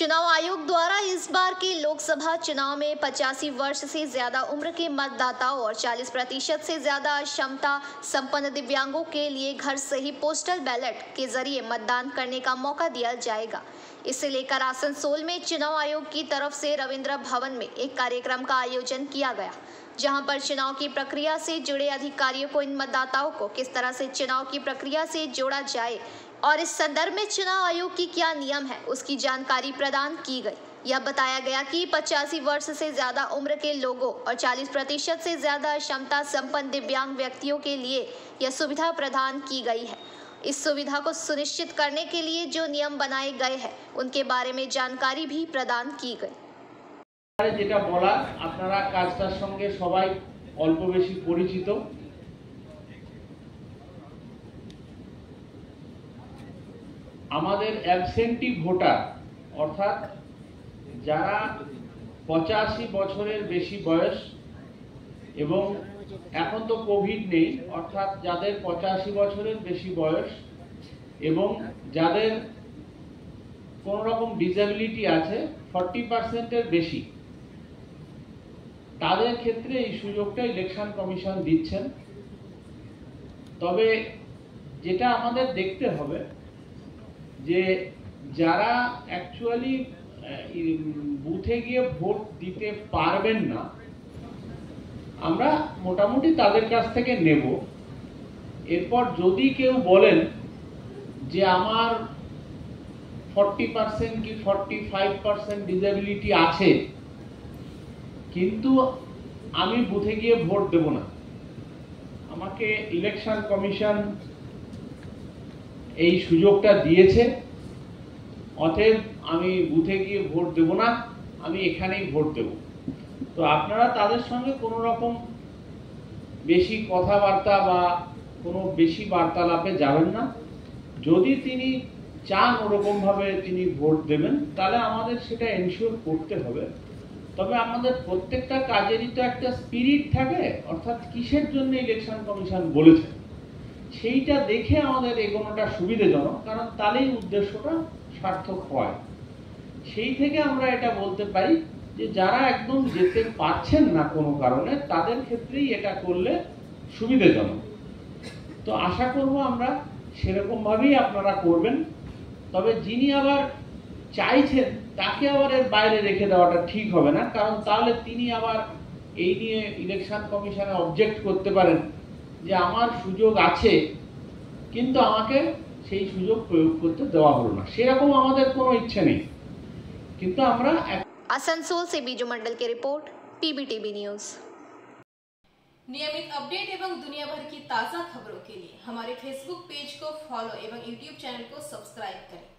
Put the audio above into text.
चुनाव आयोग द्वारा इस बार के लोकसभा चुनाव में 85 वर्ष से ज्यादा उम्र के मतदाताओं और 40% से ज्यादा क्षमता संपन्न दिव्यांगों के लिए घर से ही पोस्टल बैलेट के जरिए मतदान करने का मौका दिया जाएगा। इसे लेकर आसनसोल में चुनाव आयोग की तरफ से रविंद्र भवन में एक कार्यक्रम का आयोजन किया गया, जहां पर चुनाव की प्रक्रिया से जुड़े अधिकारियों को इन मतदाताओं को किस तरह से चुनाव की प्रक्रिया से जोड़ा जाए और इस संदर्भ में चुनाव आयोग की क्या नियम है उसकी जानकारी प्रदान की गई। यह बताया गया कि 85 वर्ष से ज्यादा उम्र के लोगों और 40% से ज्यादा क्षमता संपन्न दिव्यांग व्यक्तियों के लिए यह सुविधा प्रदान की गई है। इस सुविधा को सुनिश्चित करने के लिए जो नियम बनाए गए हैं उनके बारे में जानकारी भी प्रदान की गई। যেটা বলা আপনারা কাজটার সঙ্গে সবাই অল্প বেশি পরিচিত। আমাদের অ্যাবসেন্টি ভোটার অর্থাৎ যারা 85 বছরের বেশি বয়স এবং এখন তো কোভিড নেই, অর্থাৎ যাদের 85 বছরের বেশি বয়স এবং যাদের কোন রকম ডিসেবিলিটি আছে 40% এর বেশি, তাদের ক্ষেত্রে এই সুযোগটা ইলেকশন কমিশন দিচ্ছেন। তবে যেটা আমাদের দেখতে হবে যে যারা অ্যাকচুয়ালি বুথে গিয়ে ভোট দিতে পারবেন না, আমরা মোটামুটি তাদের কাছ থেকে নেব। এরপর যদি কেউ বলেন যে আমার 40% কি 45% ডিসেবিলিটি আছে কিন্তু আমি বুথে গিয়ে ভোট দেব না, আমাকে ইলেকশন কমিশন এই সুযোগটা দিয়েছে, অতএব আমি বুথে গিয়ে ভোট দেব না, আমি এখানেই ভোট দেব। তো আপনারা তাদের সঙ্গে কোনো রকম বেশি কথাবার্তা বা কোনো বেশি বার্তালাপে যাবেন না। যদি তিনি চান ওরকম ভাবে তিনি ভোট দেবেন তাহলে আমাদের সেটা এনশিওর করতে হবে। তবে আমাদের প্রত্যেকটা কাজেরই তো একটা স্পিরিট থাকে, অর্থাৎ কিসের জন্য ইলেকশন কমিশন বলেছে সেইটা দেখে আমাদের এগোনোটা সুবিধাজনক, কারণ তাহলেই উদ্দেশ্যটা সার্থক হয়। সেই থেকে আমরা এটা বলতে পারি যে যারা একদম যেতে পারছেন না কোনো কারণে তাদের ক্ষেত্রেই এটা করলে সুবিধাজনক। তো আশা করব আমরা সেরকম ভাবেই আপনারা করবেন। তবে যিনি আবার চাইছেন তাকে আবার এর বাইরে রেখে দেওয়াটা ঠিক হবে না, কারণ তাহলে তিনি আবার এই নিয়ে ইলেকশন কমিশনে অবজেক্ট করতে পারেন যে আমার সুযোগ আছে কিন্তু আমাকে সেই সুযোগ প্রয়োগ করতে দেওয়া হলো না। সেরকম আমাদের কোনো ইচ্ছে নেই, কিন্তু আমরা आसनसोल से बीजू मंडल की रिपोर्ट, पीबीटीवी न्यूज। नियमित अपडेट एवं दुनिया भर की ताज़ा खबरों के लिए हमारे फेसबुक पेज को फॉलो एवं यूट्यूब चैनल को सब्सक्राइब करें।